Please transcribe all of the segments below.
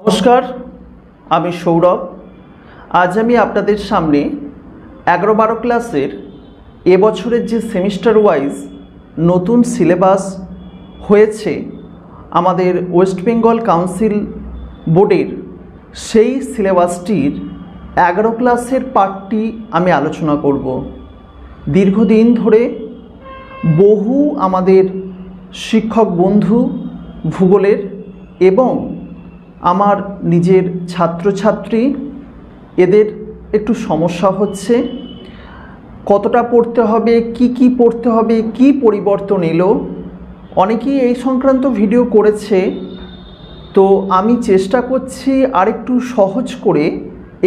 নমস্কার, আমি সৌরভ। আজ আমি আপনাদের সামনে 11-12 ক্লাসের এবছরের যে সেমিস্টার ওয়াইজ নতুন সিলেবাস হয়েছে আমাদের ওয়েস্ট বেঙ্গল কাউন্সিল বোর্ডের, সেই সিলেবাসটির 11 ক্লাসের পার্টটি আমি আলোচনা করব। দীর্ঘদিন ধরে বহু আমাদের শিক্ষক বন্ধু ভূগোলের এবং আমার নিজের ছাত্রছাত্রী এদের একটু সমস্যা হচ্ছে, কতটা পড়তে হবে, কি পড়তে হবে, কি পরিবর্তন এলো। অনেকেই এই সংক্রান্ত ভিডিও করেছে, তো আমি চেষ্টা করছি আরেকটু সহজ করে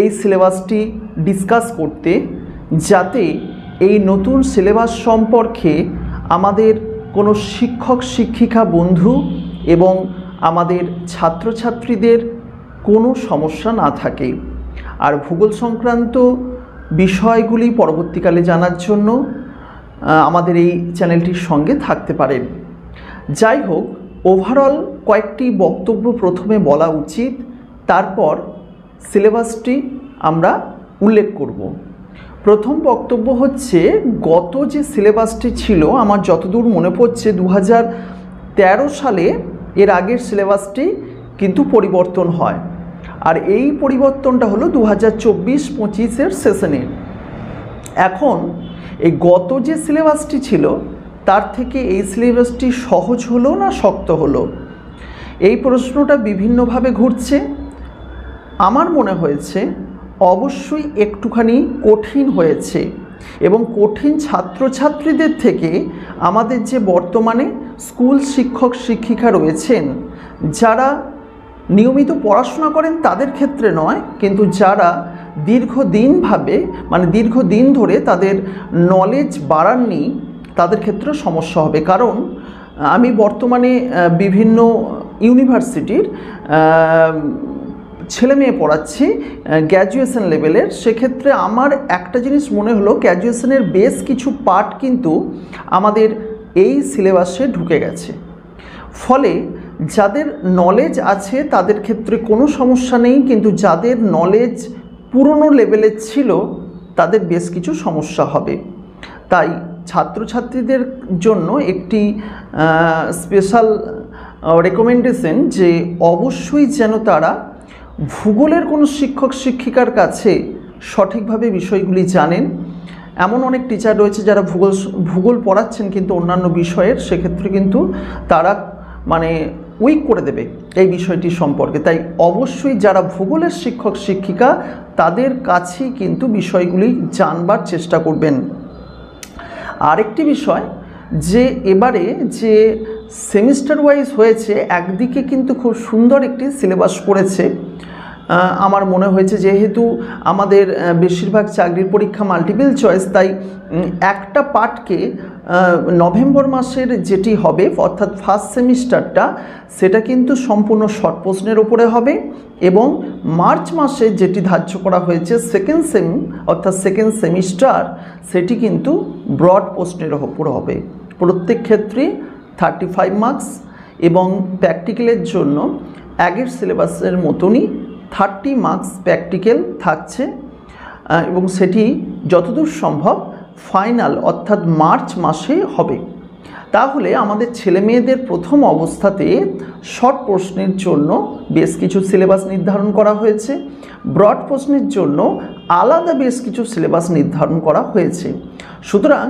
এই সিলেবাসটি ডিসকাস করতে, যাতে এই নতুন সিলেবাস সম্পর্কে আমাদের কোনো শিক্ষক শিক্ষিকা বন্ধু এবং আমাদের ছাত্রছাত্রীদের কোনো সমস্যা না থাকে। আর ভূগোল সংক্রান্ত বিষয়গুলি পরবর্তীকালে জানার জন্য আমাদের এই চ্যানেলটির সঙ্গে থাকতে পারেন। যাই হোক, ওভারঅল কয়েকটি বক্তব্য প্রথমে বলা উচিত, তারপর সিলেবাসটি আমরা উল্লেখ করব। প্রথম বক্তব্য হচ্ছে, গত যে সিলেবাসটি ছিল আমার যতদূর মনে পড়ছে 2013 সালে এর আগের সিলেবাসটি কিন্তু পরিবর্তন হয়, আর এই পরিবর্তনটা হলো 2024-25 সেশনে। এখন এই গত যে সিলেবাসটি ছিল তার থেকে এই সিলেবাসটি সহজ হলো না শক্ত হলো, এই প্রশ্নটা বিভিন্নভাবে ঘুরছে। আমার মনে হয়েছে অবশ্যই একটুখানি কঠিন হয়েছে, এবং কঠিন ছাত্রছাত্রীদের থেকে আমাদের যে বর্তমানে স্কুল শিক্ষক শিক্ষিকা রয়েছেন, যারা নিয়মিত পড়াশোনা করেন তাদের ক্ষেত্রে নয়, কিন্তু যারা দীর্ঘদিন ধরে তাদের নলেজ বাড়াননি তাদের ক্ষেত্রে সমস্যা হবে। কারণ আমি বর্তমানে বিভিন্ন ইউনিভার্সিটির ছেলে মেয়ে পড়াচ্ছি গ্র্যাজুয়েশন লেভেলের। সেক্ষেত্রে আমার একটা জিনিস মনে হলো, গ্র্যাজুয়েশনের বেশ কিছু পার্ট কিন্তু আমাদের এই সিলেবাসে ঢুকে গেছে। ফলে যাদের নলেজ আছে তাদের ক্ষেত্রে কোনো সমস্যা নেই, কিন্তু যাদের নলেজ পুরনো লেভেলের ছিল তাদের বেশ কিছু সমস্যা হবে। তাই ছাত্রছাত্রীদের জন্য একটি স্পেশাল রেকমেন্ডেশন যে অবশ্যই যেন তারা ভূগোলের কোনো শিক্ষক শিক্ষিকার কাছে সঠিকভাবে বিষয়গুলি জানেন। এমন অনেক টিচার রয়েছে যারা ভূগোল পড়াচ্ছেন কিন্তু অন্যান্য বিষয়ের, সেক্ষেত্রে কিন্তু তারা উইক করে দেবে এই বিষয়টি সম্পর্কে। তাই অবশ্যই যারা ভূগোলের শিক্ষক শিক্ষিকা তাদের কাছেই কিন্তু বিষয়গুলি জানবার চেষ্টা করবেন। আরেকটি বিষয়, যে এবারে যে সেমিস্টার ওয়াইজ হয়েছে, একদিকে কিন্তু খুব সুন্দর একটি সিলেবাস করেছে। আমার মনে হয়েছে যেহেতু আমাদের বেশিরভাগ চাকরির পরীক্ষা মাল্টিপল চয়েস, তাই একটা পার্টকে নভেম্বর মাসের যেটি হবে অর্থাৎ ফার্স্ট সেমিস্টারটা, সেটা কিন্তু সম্পূর্ণ শর্ট প্রশ্নের ওপরে হবে, এবং মার্চ মাসে যেটি ধার্য করা হয়েছে সেকেন্ড সেমিস্টার, সেটি কিন্তু ব্রড প্রশ্নের ওপর হবে। প্রত্যেক ক্ষেত্রে 35 মার্কস, এবং প্র্যাকটিক্যালের জন্য আগের সিলেবাসের মতনই 30 মার্কস প্র্যাকটিক্যাল থাকছে, এবং সেটি যতদূর সম্ভব ফাইনাল অর্থাৎ মার্চ মাসে হবে। তাহলে আমাদের ছেলে মেয়েদের প্রথম অবস্থাতে শর্ট প্রশ্নের জন্য বেশ কিছু সিলেবাস নির্ধারণ করা হয়েছে, ব্রড প্রশ্নের জন্য আলাদা বেশ কিছু সিলেবাস নির্ধারণ করা হয়েছে। সুতরাং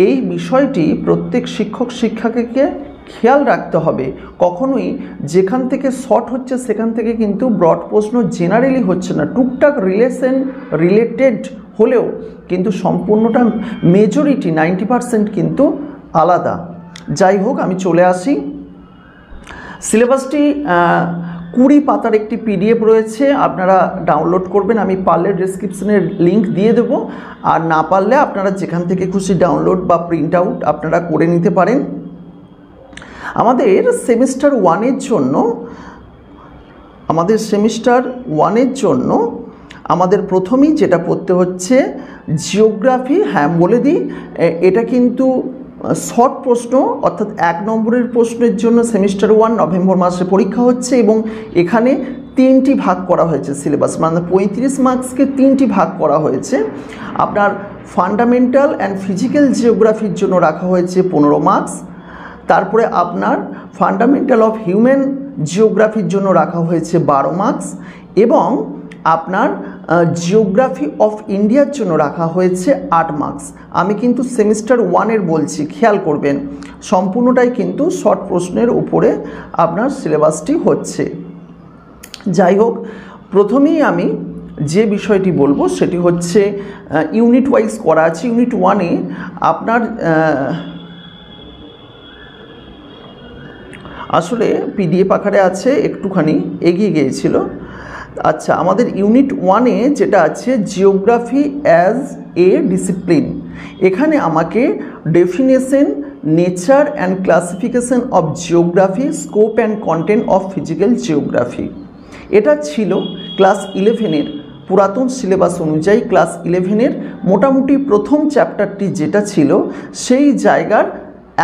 এই বিষয়টি প্রত্যেক শিক্ষক শিক্ষিকাকে খেয়াল রাখতে হবে। কখনোই যেখান থেকে শর্ট হচ্ছে সেখান থেকে কিন্তু ব্রড প্রশ্ন জেনারেলি হচ্ছে না, টুকটাক রিলেটেড হলেও কিন্তু সম্পূর্ণটা মেজরিটি 90% কিন্তু আলাদা। যাই হোক, আমি চলে আসি। সিলেবাসটি 20 পাতার একটি PDF রয়েছে, আপনারা ডাউনলোড করবেন। আমি পারলে ডেসক্রিপশনের লিঙ্ক দিয়ে দেব, আর না পারলে আপনারা যেখান থেকে খুশি ডাউনলোড বা প্রিন্ট আউট আপনারা করে নিতে পারেন। আমাদের সেমিস্টার ওয়ানের জন্য আমাদের প্রথমেই যেটা পড়তে হচ্ছে জিওগ্রাফি। হ্যাঁ, বলে দিই, এটা কিন্তু শর্ট প্রশ্ন, অর্থাৎ 1 নম্বরের প্রশ্নের জন্য সেমিস্টার 1 নভেম্বর মাসে পরীক্ষা হচ্ছে, এবং এখানে তিনটি ভাগ করা হয়েছে সিলেবাস, মানে 35 মার্কসকে তিনটি ভাগ করা হয়েছে। আপনার ফান্ডামেন্টাল অ্যান্ড ফিজিক্যাল জিওগ্রাফির জন্য রাখা হয়েছে 15 মার্কস, তারপরে আপনার ফান্ডামেন্টাল অফ হিউম্যান জিওগ্রাফির জন্য রাখা হয়েছে 12 মার্কস, এবং আপনার জিওগ্রাফি অফ ইন্ডিয়ার জন্য রাখা হয়েছে 8 মার্কস। আমি কিন্তু সেমিস্টার 1-এর বলছি, খেয়াল করবেন সম্পূর্ণটাই কিন্তু শর্ট প্রশ্নের উপরে আপনার সিলেবাসটি হচ্ছে। যাই হোক, প্রথমেই আমি যে বিষয়টি বলবো সেটি হচ্ছে ইউনিট ওয়াইজ করা আছে। ইউনিট 1-এ আপনার আসলে পিডিএফ আকারে আছে, একটুখানি এগিয়ে গিয়েছিল। আচ্ছা, আমাদের ইউনিট 1-এ যেটা আছে জিওগ্রাফি অ্যাজ এ ডিসিপ্লিন, এখানে আমাকে definition, nature and classification of geography, scope and content of physical geography, এটা ছিল ক্লাস 11-এর পুরাতন সিলেবাস অনুযায়ী ক্লাস 11-এর মোটামুটি প্রথম চ্যাপ্টারটি যেটা ছিল সেই জায়গার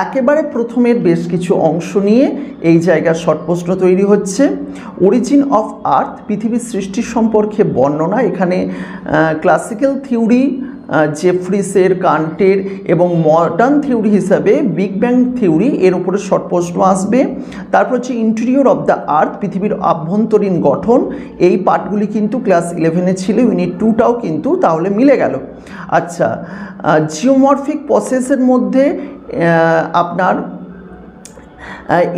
একেবারে প্রথমের বেশ কিছু অংশ নিয়ে এই জায়গার শর্ট প্রশ্ন তৈরি হচ্ছে। অরিজিন অফ আর্থ, পৃথিবীর সৃষ্টি সম্পর্কে বর্ণনা, এখানে ক্লাসিক্যাল থিওরি জেফ্রিসের, কান্টের এবং মডার্ন থিওরি হিসাবে বিগ ব্যাং থিওরি, এর উপরে শর্ট প্রশ্ন আসবে। তারপর হচ্ছে ইন্টেরিয়র অফ দ্য আর্থ, পৃথিবীর আভ্যন্তরীণ গঠন, এই পার্টগুলি কিন্তু ক্লাস 11-এ ছিল, ইউনিট 2টাও কিন্তু তাহলে মিলে গেল। আচ্ছা, জিওমরফিক প্রসেসের মধ্যে আপনার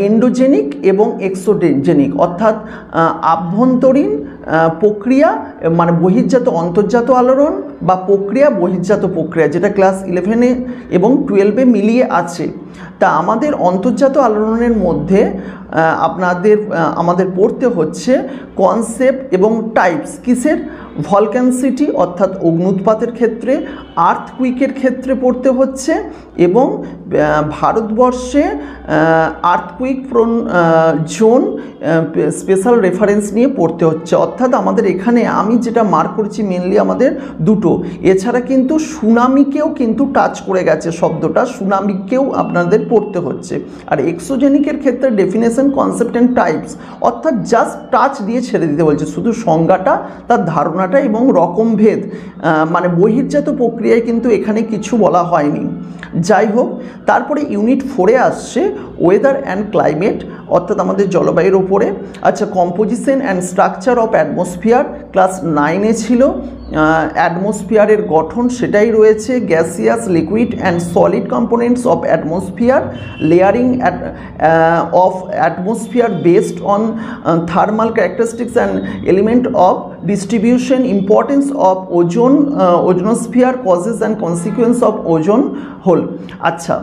এন্ডোজেনিক এবং এক্সোজেনিক, অর্থাৎ আভ্যন্তরীণ প্রক্রিয়া মানে বহির্জাত অন্তর্জাত আলোড়ন বা প্রক্রিয়া, বহির্জাত প্রক্রিয়া, যেটা ক্লাস 11-এ এবং 12-এ মিলিয়ে আছে। তা আমাদের অন্তর্জাত আলোড়নের মধ্যে আমাদের পড়তে হচ্ছে কনসেপ্ট এবং টাইপস, কিসের? ভলক্যানসিটি অর্থাৎ অগ্নুৎপাতের ক্ষেত্রে, আর্থকুইকের ক্ষেত্রে পড়তে হচ্ছে, এবং ভারতবর্ষে earthquake prone zone special reference নিয়ে পড়তে হচ্ছে। অর্থাৎ আমাদের এখানে আমি যেটা মার্ক করেছি মেনলি আমাদের দুটো, এছাড়া কিন্তু সুনামিকেও কিন্তু টাচ করে গেছে শব্দটা, সুনামিকেও আপনাদের পড়তে হচ্ছে। আর এক্সোজেনিকের ক্ষেত্রে ডেফিনেশন, কনসেপ্ট অ্যান্ড টাইপস, অর্থাৎ জাস্ট টাচ দিয়ে ছেড়ে দিতে বলছে, শুধু সংজ্ঞাটা, তার ধারণাটা এবং রকমভেদ, মানে বহির্জাত প্রক্রিয়ায় কিন্তু এখানে কিছু বলা হয়নি। যাই হোক, তারপরে ইউনিট 4-এ আসছে ওয়েদার অ্যান্ড ক্লাইমেট, অর্থাৎ আমাদের জলবায়ুর ওপরে। আচ্ছা, composition and structure of atmosphere class 9-এ ছিল, অ্যাটমসফিয়ারের গঠন সেটাই রয়েছে, gaseous, liquid and solid components of atmosphere, layering of atmosphere based on thermal characteristics and element of distribution, importance of ozone, ozonosphere, causes and consequence of ozone hole. আচ্ছা,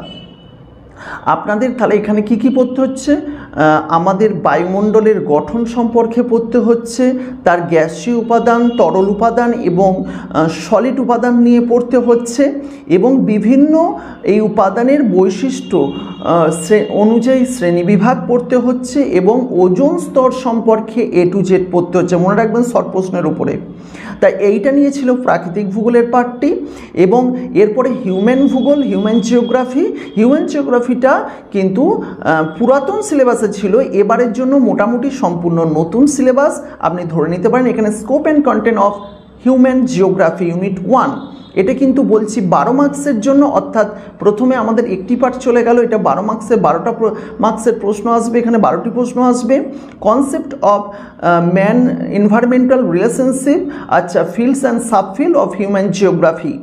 আপনাদের তাহলে এখানে কি কি পড়তে হচ্ছে? আমাদের বায়ুমণ্ডলের গঠন সম্পর্কে পড়তে হচ্ছে, তার গ্যাসীয় উপাদান, তরল উপাদান এবং সলিড উপাদান নিয়ে পড়তে হচ্ছে, এবং বিভিন্ন এই উপাদানের বৈশিষ্ট্য অনুযায়ী শ্রেণীবিভাগ পড়তে হচ্ছে, এবং ওজোন স্তর সম্পর্কে A to Z পড়তে হচ্ছে। মনে রাখবেন শর্ট প্রশ্নের উপরে। তাই এইটা নিয়ে ছিল প্রাকৃতিক ভূগোলের পার্টটি, এবং এরপরে হিউম্যান ভূগোল, হিউম্যান জিওগ্রাফি। হিউম্যান জিওগ্রাফিটা কিন্তু পুরাতন সিলেবাসে ছিল, এবারের জন্য মোটামুটি সম্পূর্ণ নতুন সিলেবাস আপনি ধরে নিতে পারেন। এখানে scope and content of human geography unit 1, এটা কিন্তু বলছি 12 মার্কসের জন্য, অর্থাৎ প্রথমে আমাদের একটি পার্ট চলে গেল, এটা 12 মার্কসের 12টা মার্কসের প্রশ্ন আসবে, এখানে 12টি প্রশ্ন আসবে। Concept of man environmental relationship, আচ্ছা, fields and subfield of human geography,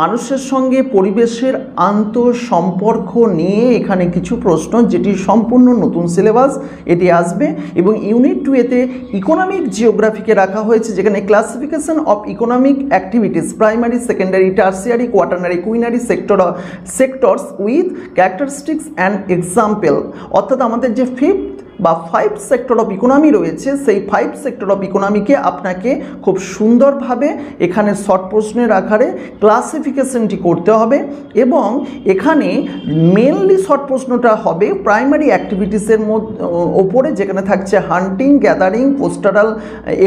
মানুষের সঙ্গে পরিবেশের আন্তঃসম্পর্ক নিয়ে এখানে কিছু প্রশ্ন, যেটি সম্পূর্ণ নতুন সিলেবাস, এটি আসবে। এবং ইউনিট 2-এতে ইকোনমিক জিওগ্রাফিকে রাখা হয়েছে, যেখানে classification of economic activities, primary, secondary, tertiary, quaternary, quinary sectors with characteristics and example, অর্থাৎ আমাদের যে 5 সেক্টর অফ ইকোনমি রয়েছে, সেই 5 সেক্টর অফ ইকোনমিকে আপনাকে খুব সুন্দরভাবে এখানে শর্ট প্রশ্নের আকারে ক্লাসিফিকেশনটি করতে হবে। এবং এখানে মেনলি শর্ট প্রশ্নটা হবে প্রাইমারি অ্যাক্টিভিটিসের ওপরে, যেখানে থাকছে hunting, gathering, pastoral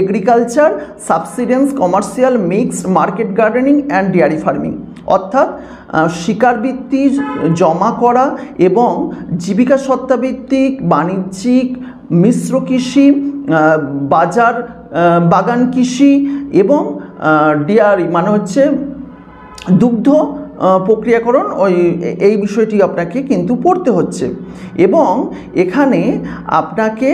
agriculture, subsistence, commercial, mixed, market gardening and dairy farming, অর্থাৎ শিকারবৃত্তি জমা করা এবং জীবিকা সত্তাভিত্তিক, বাণিজ্যিক মিশ্র কৃষি, বাজার বাগান কৃষি এবং ডেয়ারি মানে হচ্ছে দুগ্ধ প্রক্রিয়াকরণ, এই বিষয়টি আপনাকে কিন্তু পড়তে হচ্ছে। এবং এখানে আপনাকে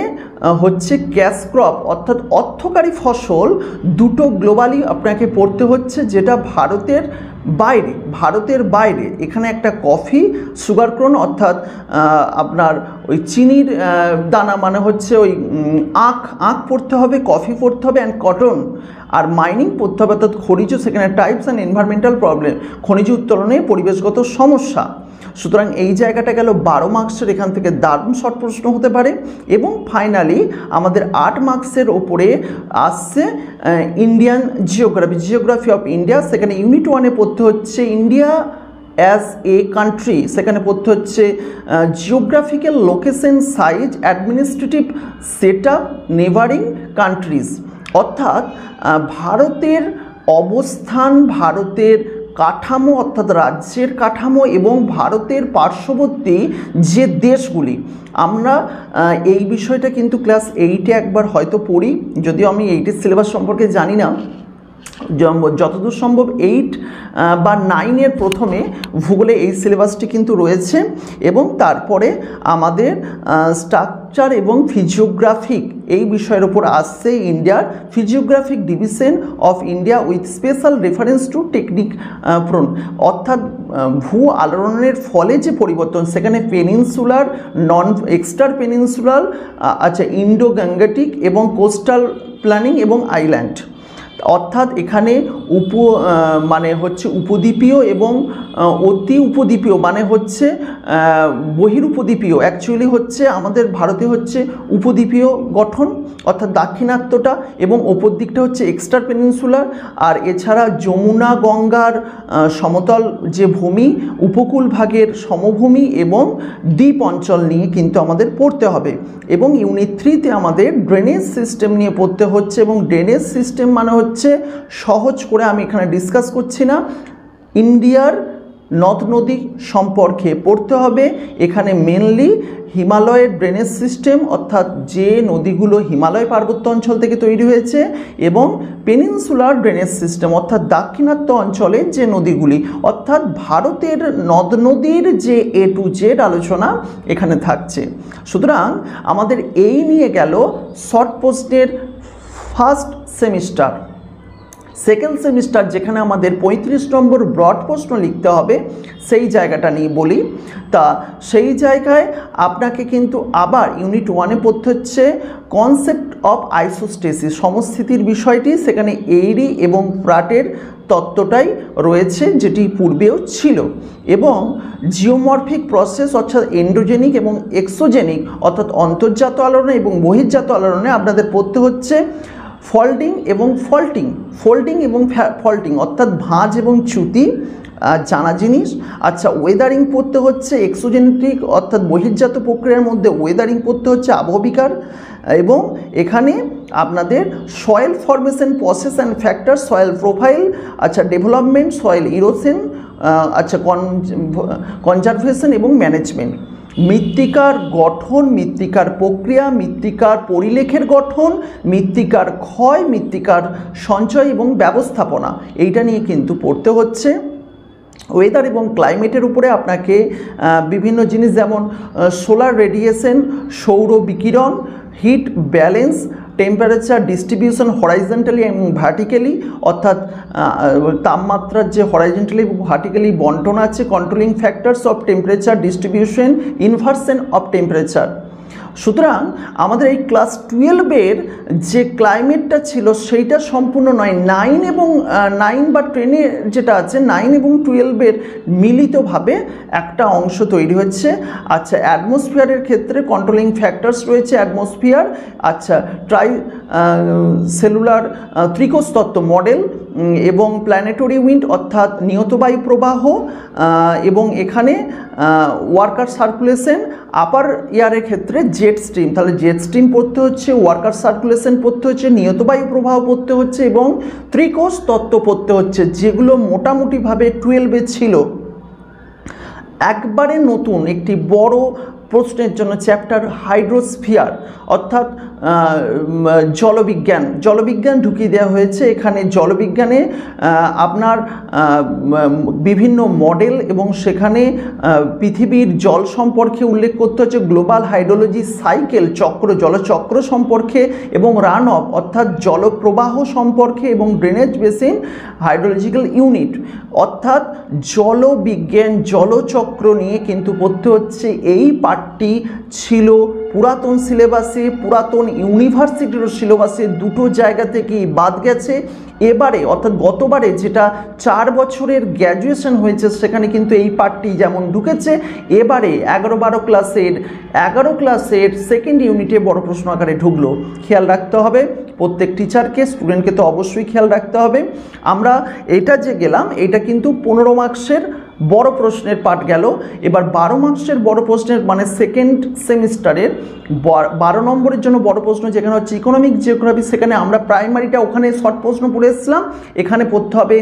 হচ্ছে ক্যাশ ক্রপ অর্থাৎ অর্থকারী ফসল দুটো গ্লোবালি আপনাকে পড়তে হচ্ছে, যেটা ভারতের বাইরে এখানে একটা কফি, সুগার ক্রোন অর্থাৎ আপনার ওই চিনির দানা মানে হচ্ছে ওই আখ পড়তে হবে, কফি পড়তে হবে, অ্যান্ড কটন, আর মাইনিং পড়তে হবে অর্থাৎ খনিজ, সেখানে টাইপস অ্যান্ড এনভায়রনমেন্টাল প্রবলেম, খনিজ উত্তোলনে পরিবেশগত সমস্যা। সুতরাং এই জায়গাটা গেল 12 মার্কসের, এখান থেকে দারুণ শর্ট প্রশ্ন হতে পারে। এবং ফাইনালি আমাদের 8 মার্কসের ওপরে আসছে ইন্ডিয়ান জিওগ্রাফি অফ ইন্ডিয়া। সেখানে ইউনিট 1-এ পড়তে হচ্ছে ইন্ডিয়া অ্যাজ এ কান্ট্রি, সেখানে পড়তে হচ্ছে geographical location, size, administrative set up, neighbouring countries, অর্থাৎ ভারতের অবস্থান, ভারতের কাঠামো অর্থাৎ রাজ্যের কাঠামো এবং ভারতের পার্শ্ববর্তী যে দেশগুলি, আমরা এই বিষয়টা কিন্তু ক্লাস 8-এ একবার হয়তো পড়ি, যদিও আমি 8-এর সিলেবাস সম্পর্কে জানি না। যতদূর সম্ভব 8 বা 9-এর প্রথমে ভূগোলে এই সিলেবাসটি কিন্তু রয়েছে। এবং তারপরে আমাদের স্ট্রাকচার এবং ফিজিওগ্রাফিক এই বিষয়ের উপর আসছে ইন্ডিয়ার physiographic division of India with special reference to technique prone, অর্থাৎ ভূ আলোড়নের ফলে যে পরিবর্তন, সেখানে পেনিনসুলার, নন এক্সট্রা পেনিনসুলার, ইন্ডো গ্যাঙ্গেটিক এবং কোস্টাল প্ল্যানিং এবং আইল্যান্ড, অর্থাৎ এখানে মানে হচ্ছে উপদ্বীপীয় এবং অতি উপদ্বীপীয় মানে হচ্ছে বহিরুপদ্বীপীয়, অ্যাকচুয়ালি হচ্ছে আমাদের ভারতে হচ্ছে উপদ্বীপীয় গঠন অর্থাৎ দাক্ষিণাত্যটা, এবং ওপর দিকটা হচ্ছে এক্সট্রা পেনিনসুলার। আর এছাড়া যমুনা গঙ্গার সমতল যে ভূমি, উপকূল ভাগের সমভূমি এবং দ্বীপ অঞ্চল নিয়ে কিন্তু আমাদের পড়তে হবে। এবং ইউনিট 3-তে আমাদের ড্রেনেজ সিস্টেম নিয়ে পড়তে হচ্ছে, এবং ড্রেনেজ সিস্টেম মানে হচ্ছে সহজ করে আমি এখানে ডিসকাস করছি না, ইন্ডিয়ার নদ নদী সম্পর্কে পড়তে হবে। এখানে মেনলি হিমালয়ের ড্রেনেজ সিস্টেম অর্থাৎ যে নদীগুলো হিমালয় পার্বত্য অঞ্চল থেকে তৈরি হয়েছে, এবং পেনিনসুলার ড্রেনেজ সিস্টেম অর্থাৎ দাক্ষিণাত্য অঞ্চলের যে নদীগুলি, অর্থাৎ ভারতের নদ নদীর যে A to Z আলোচনা এখানে থাকছে। সুতরাং আমাদের এই নিয়ে গেল শর্ট প্রশ্নের ফার্স্ট সেমিস্টার। সেকেন্ড সেমিস্টার যেখানে আমাদের 35 নম্বর ব্রড প্রশ্ন লিখতে হবে, সেই জায়গাটা নিয়ে বলি। তা সেই জায়গায় আপনাকে কিন্তু আবার ইউনিট 1-এ পড়তে হচ্ছে কনসেপ্ট অফ আইসোস্টেসিস, সমস্থিতির বিষয়টি, সেখানে এইরি এবং প্রাটের তত্ত্বটাই রয়েছে যেটি পূর্বেও ছিল। এবং জিওমরফিক প্রসেস অর্থাৎ এন্ডোজেনিক এবং এক্সোজেনিক অর্থাৎ অন্তর্জাত আলোড়নে এবং বহির্জাত আলোড়নে আপনাদের পড়তে হচ্ছে ফল্ডিং এবং ফল্টিং অর্থাৎ ভাঁজ এবং চ্যুতি, জানা জিনিস। আচ্ছা, ওয়েদারিং পড়তে হচ্ছে এক্সোজেনেটিক অর্থাৎ বহির্জাত প্রক্রিয়ার মধ্যে ওয়েদারিং পড়তে হচ্ছে আবহবিকার। এবং এখানে আপনাদের soil formation process and factor, soil profile, আচ্ছা ডেভেলপমেন্ট, সয়েল ইরোশন, আচ্ছা কনজারভেশন এবং ম্যানেজমেন্ট, মৃত্তিকার গঠন, মৃত্তিকার প্রক্রিয়া, মৃত্তিকার পরিলেখের গঠন, মৃত্তিকার ক্ষয়, মৃত্তিকার সঞ্চয় এবং ব্যবস্থাপনা, এইটা নিয়ে কিন্তু পড়তে হচ্ছে। ওয়েদার এবং ক্লাইমেটের উপরে আপনাকে বিভিন্ন জিনিস যেমন সোলার রেডিয়েশন, সৌর বিকিরণ, heat balance, temperature distribution horizontally এবং ভার্টিক্যালি, অর্থাৎ তাপমাত্রার যে হরাইজন্টালি এবং ভার্টিক্যালি বন্টন আছে, controlling factors of temperature distribution, inversion of temperature. সুতরাং আমাদের এই ক্লাস 12-এর যে ক্লাইমেটটা ছিল সেইটা সম্পূর্ণ নয়, 9 বা 10-এ যেটা আছে 9 এবং 12-এর মিলিতভাবে একটা অংশ তৈরি হচ্ছে। আচ্ছা, অ্যাটমসফিয়ারের ক্ষেত্রে কন্ট্রোলিং ফ্যাক্টরস রয়েছে অ্যাটমসফিয়ার, আচ্ছা সেলুলার ত্রিকোষ তত্ত্ব মডেল এবং প্ল্যানেটরি উইন্ড অর্থাৎ নিয়ত বায়ু প্রবাহ, এবং এখানে ওয়ার্কার সার্কুলেশন, আপার এয়ারের ক্ষেত্রে জেট স্ট্রিম, তাহলে জেট স্ট্রিম পড়তে হচ্ছে, ওয়ার্কার সার্কুলেশন পড়তে হচ্ছে, নিয়ত বায়ু প্রবাহ পড়তে হচ্ছে এবং ত্রিকোষ তত্ত্ব পড়তে হচ্ছে, যেগুলো মোটামুটিভাবে 12-এ ছিল। একবারে নতুন একটি বড় প্রশ্নের জন্য চ্যাপ্টার হাইড্রোস্ফিয়ার অর্থাৎ জলবিজ্ঞান ঢুকিয়ে দেওয়া হয়েছে। এখানে জলবিজ্ঞানে আপনার বিভিন্ন মডেল এবং সেখানে পৃথিবীর জল সম্পর্কে উল্লেখ করতে হচ্ছে, গ্লোবাল হাইড্রোলজি সাইকেল জলচক্র সম্পর্কে এবং রান অফ অর্থাৎ জলপ্রবাহ সম্পর্কে এবং ড্রেনেজ বেসিন হাইড্রোলজিক্যাল ইউনিট অর্থাৎ জলবিজ্ঞান জলচক্র নিয়ে কিন্তু পড়তে হচ্ছে। এই পাঠটি ছিল পুরাতন সিলেবাসে, পুরাতন ইউনিভার্সিটির সিলেবাসে দুটো জায়গা থেকেই বাদ গেছে। এবারে অর্থাৎ গতবারে যেটা 4 বছরের গ্র্যাজুয়েশন হয়েছে সেখানে কিন্তু এই পার্টটি যেমন ঢুকেছে, এবারে 11 ক্লাসের সেকেন্ড ইউনিটে বড় প্রশ্ন আকারে ঢুকলো। খেয়াল রাখতে হবে প্রত্যেক টিচারকে, স্টুডেন্টকে তো অবশ্যই খেয়াল রাখতে হবে। আমরা এটা যে গেলাম এটা কিন্তু 15 মার্কসের বড় প্রশ্নের পার্ট গেল। এবার 12 মার্কসের বড় প্রশ্নের মানে সেকেন্ড সেমিস্টারের 12 নম্বরের জন্য বড় প্রশ্ন যেখানে হচ্ছে ইকোনমিক জিওগ্রাফি, সেখানে আমরা প্রাইমারিটা ওখানে শর্ট প্রশ্ন পড়ে এসেছিলাম, এখানে পড়তে হবে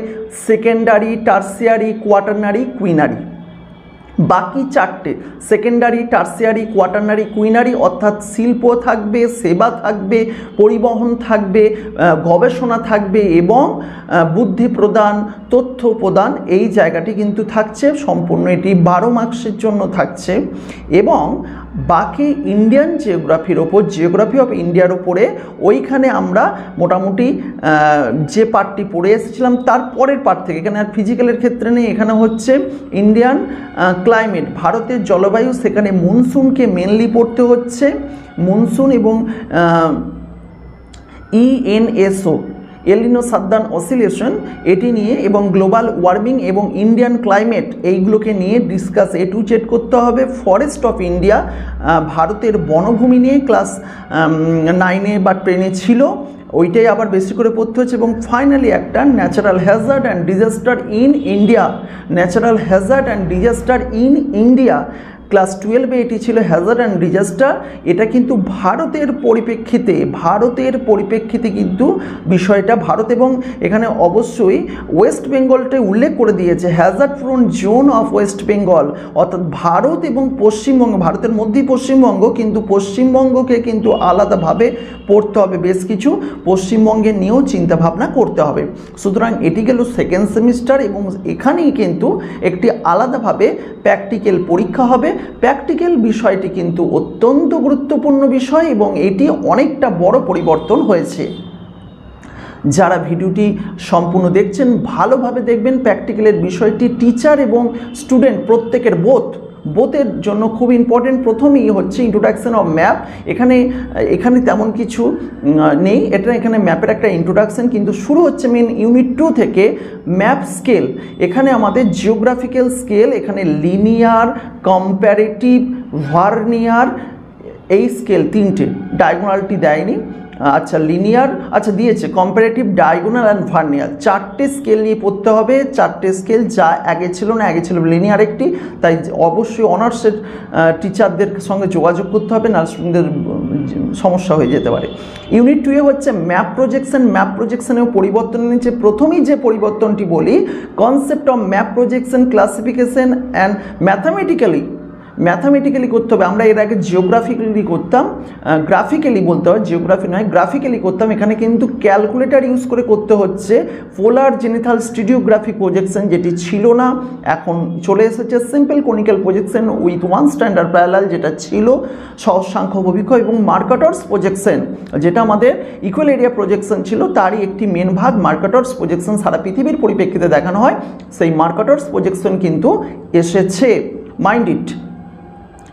সেকেন্ডারি, টার্সিয়ারি, কোয়াটারনারি, কুইনারি। বাকি 4টে সেকেন্ডারি, টার্সিয়ারি, কোয়াটারনারি, কুইনারি অর্থাৎ শিল্প থাকবে, সেবা থাকবে, পরিবহন থাকবে, গবেষণা থাকবে এবং বুদ্ধি প্রদান, তথ্য প্রদান, এই জায়গাটি কিন্তু থাকছে সম্পূর্ণ। এটি 12 মার্কসের জন্য থাকছে। এবং বাকি ইন্ডিয়ান জিওগ্রাফির ওপর, জিওগ্রাফি অফ ইন্ডিয়ার ওপরে ওইখানে আমরা মোটামুটি যে পার্টটি পড়ে এসেছিলাম তার পরের পার্ট থেকে, এখানে আর ফিজিক্যালের ক্ষেত্রে নেই, এখানে হচ্ছে ইন্ডিয়ান ক্লাইমেট, ভারতের জলবায়ু, সেখানে মনসুনকে মেনলি পড়তে হচ্ছে, মনসুন এবং ENSO এলিনো সাদার্ন অসিলেশন এটি নিয়ে এবং গ্লোবাল ওয়ার্মিং এবং ইন্ডিয়ান ক্লাইমেট এইগুলোকে নিয়ে ডিসকাস A to Z করতে হবে। ফরেস্ট অফ ইন্ডিয়া ভারতের বনভূমি নিয়ে ক্লাস 9-এ বা 10-এ ছিল, ওইটাই আবার বেশি করে পড়তে হচ্ছে। এবং ফাইনালি একটা natural hazard and disaster in India, natural hazard and disaster in India class 12-এ এটি ছিল হ্যাজার্ড অ্যান্ড ডিজাস্টার। এটা কিন্তু ভারতের পরিপ্রেক্ষিতে কিন্তু বিষয়টা ভারত, এবং এখানে অবশ্যই ওয়েস্ট বেঙ্গলটা উল্লেখ করে দিয়েছে, Hazard prone zone of West Bengal, অর্থাৎ ভারত এবং পশ্চিমবঙ্গ, ভারতের মধ্যেই পশ্চিমবঙ্গ, কিন্তু পশ্চিমবঙ্গকে কিন্তু আলাদাভাবে পড়তে হবে, বেশ কিছু পশ্চিমবঙ্গে নিয়েও চিন্তাভাবনা করতে হবে। সুতরাং এটি গেল সেকেন্ড সেমিস্টার এবং এখানেই কিন্তু একটি আলাদাভাবে প্র্যাকটিক্যাল পরীক্ষা হবে। প্র্যাকটিক্যাল বিষয়টি কিন্তু অত্যন্ত গুরুত্বপূর্ণ বিষয় এবং এটি অনেকটা বড় পরিবর্তন হয়েছে। যারা ভিডিওটি সম্পূর্ণ দেখছেন ভালোভাবে দেখবেন, প্র্যাকটিক্যালের বিষয়টি টিচার এবং স্টুডেন্ট প্রত্যেকের বোথের জন্য খুব ইম্পর্টেন্ট। প্রথমেই হচ্ছে ইন্ট্রোডাকশন অফ ম্যাপ, এখানে তেমন কিছু নেই, এখানে ম্যাপের একটা ইন্ট্রোডাকশন, কিন্তু শুরু হচ্ছে মেন ইউনিট 2 থেকে ম্যাপ স্কেল। এখানে আমাদের জিওগ্রাফিক্যাল স্কেল, এখানে লিনিয়ার, কম্প্যারেটিভ, ভার্নিয়ার, এই স্কেল 3টে, ডায়াগোনালটি দেয়নি, আচ্ছা লিনিয়ার আচ্ছা দিয়েছে, কম্পারেটিভ, ডায়াগোনাল অ্যান্ড ভার্নিয়ার, 4টে স্কেল নিয়ে পড়তে হবে। 4টে স্কেল যা আগে ছিল না, আগে ছিল লিনিয়ার একটি, তাই অবশ্যই অনার্সের টিচারদের সঙ্গে যোগাযোগ করতে হবে, নার্সদের সমস্যা হয়ে যেতে পারে। ইউনিট 2-এ হচ্ছে ম্যাপ প্রজেকশন, ম্যাপ প্রজেকশনেও পরিবর্তন এনেছে। প্রথমেই যে পরিবর্তনটি বলি, concept of map projection, classification and mathematically করতে হবে। আমরা এর আগে জিওগ্রাফিক্যালি করতাম, গ্রাফিক্যালি বলতে হয়, জিওগ্রাফি নয়, গ্রাফিক্যালি করতাম। এখানে কিন্তু ক্যালকুলেটর ইউজ করে করতে হচ্ছে। পোলার জেনিথাল স্টিডিওগ্রাফিক প্রজেকশন যেটি ছিল না, এখন চলে এসেছে simple conical projection with 1 standard parallel, যেটা ছিল সহজ সাংখ্য অভিক্ষয়, এবং মার্কাটরস প্রজেকশন যেটা আমাদের ইকুয়াল এরিয়া প্রজেকশন ছিল, তারই একটি মেন ভাগ মার্কাটরস প্রজেকশন সারা পৃথিবীর পরিপ্রেক্ষিতে দেখানো হয়। সেই মার্কাটরস প্রজেকশন কিন্তু এসেছে, মাইন্ড ইট।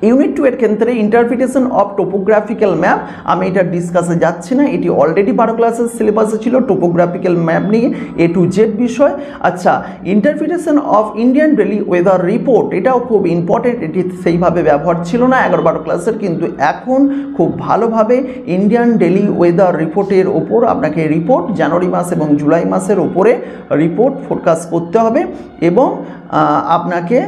ইউনিট 2 এর ক্ষেত্রে ইন্টারপ্রিটেশন অফ টোপোগ্রাফিক্যাল ম্যাপ, আমি এটা ডিসকাসে যাচ্ছি না, এটি অলরেডি 12 ক্লাসের সিলেবাসে ছিল, টোপোগ্রাফিক্যাল ম্যাপ নিয়ে A to Z বিষয়। আচ্ছা, interpretation of Indian daily weather report, এটাও খুব ইম্পর্টেন্ট, এটি সেইভাবে ব্যবহার ছিল না 11-12 ক্লাসের, কিন্তু এখন খুব ভালোভাবে ইন্ডিয়ান ডেলি ওয়েদার রিপোর্টের ওপর আপনাকে রিপোর্ট জানুয়ারি মাস এবং জুলাই মাসের ওপরে রিপোর্ট ফোরকাস্ট করতে হবে এবং আপনাকে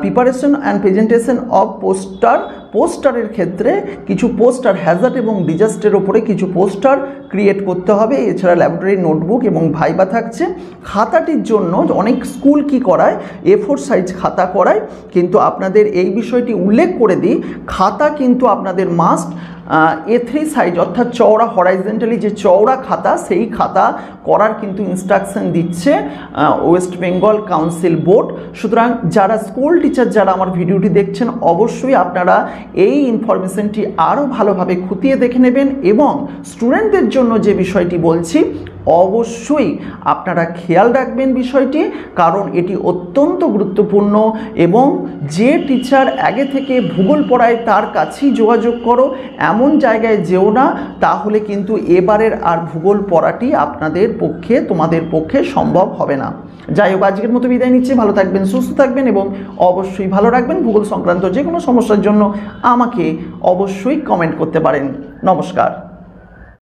preparation and presentation of poster পোস্টারের ক্ষেত্রে কিছু পোস্টার হ্যাজার্ড এবং ডিজাস্টের ওপরে কিছু পোস্টার ক্রিয়েট করতে হবে। এছাড়া ল্যাবরেটরি নোটবুক এবং ভাইবা থাকছে। খাতাটির জন্য অনেক স্কুল কি করায়, A4 সাইজ খাতা করায়, কিন্তু আপনাদের এই বিষয়টি উল্লেখ করে দিই, খাতা কিন্তু আপনাদের মাস্ট A3 সাইজ অর্থাৎ চওড়া হরাইজেন্টালি যে চওড়া খাতা, সেই খাতা করার কিন্তু ইনস্ট্রাকশন দিচ্ছে ওয়েস্ট বেঙ্গল কাউন্সিল বোর্ড। সুতরাং যারা স্কুল টিচার যারা আমার ভিডিওটি দেখছেন, অবশ্যই আপনারা এই ইনফরমেশনটি আরও ভালোভাবে খতিয়ে দেখে নেবেন এবং স্টুডেন্টদের জন্য যে বিষয়টি বলছি অবশ্যই আপনারা খেয়াল রাখবেন বিষয়টি, কারণ এটি অত্যন্ত গুরুত্বপূর্ণ। এবং যে টিচার আগে থেকে ভূগোল পড়ায় তার কাছেই যোগাযোগ করো, এমন জায়গায় যেও না, তাহলে কিন্তু এবারের আর ভূগোল পড়াটি আপনাদের পক্ষে তোমাদের পক্ষে সম্ভব হবে না। যাই হোক, আজকের মতো বিদায় নিচ্ছি। ভালো থাকবেন, সুস্থ থাকবেন এবং অবশ্যই ভালো রাখবেন। ভূগোল সংক্রান্ত যে কোনো সমস্যার জন্য আমাকে অবশ্যই কমেন্ট করতে পারেন। নমস্কার।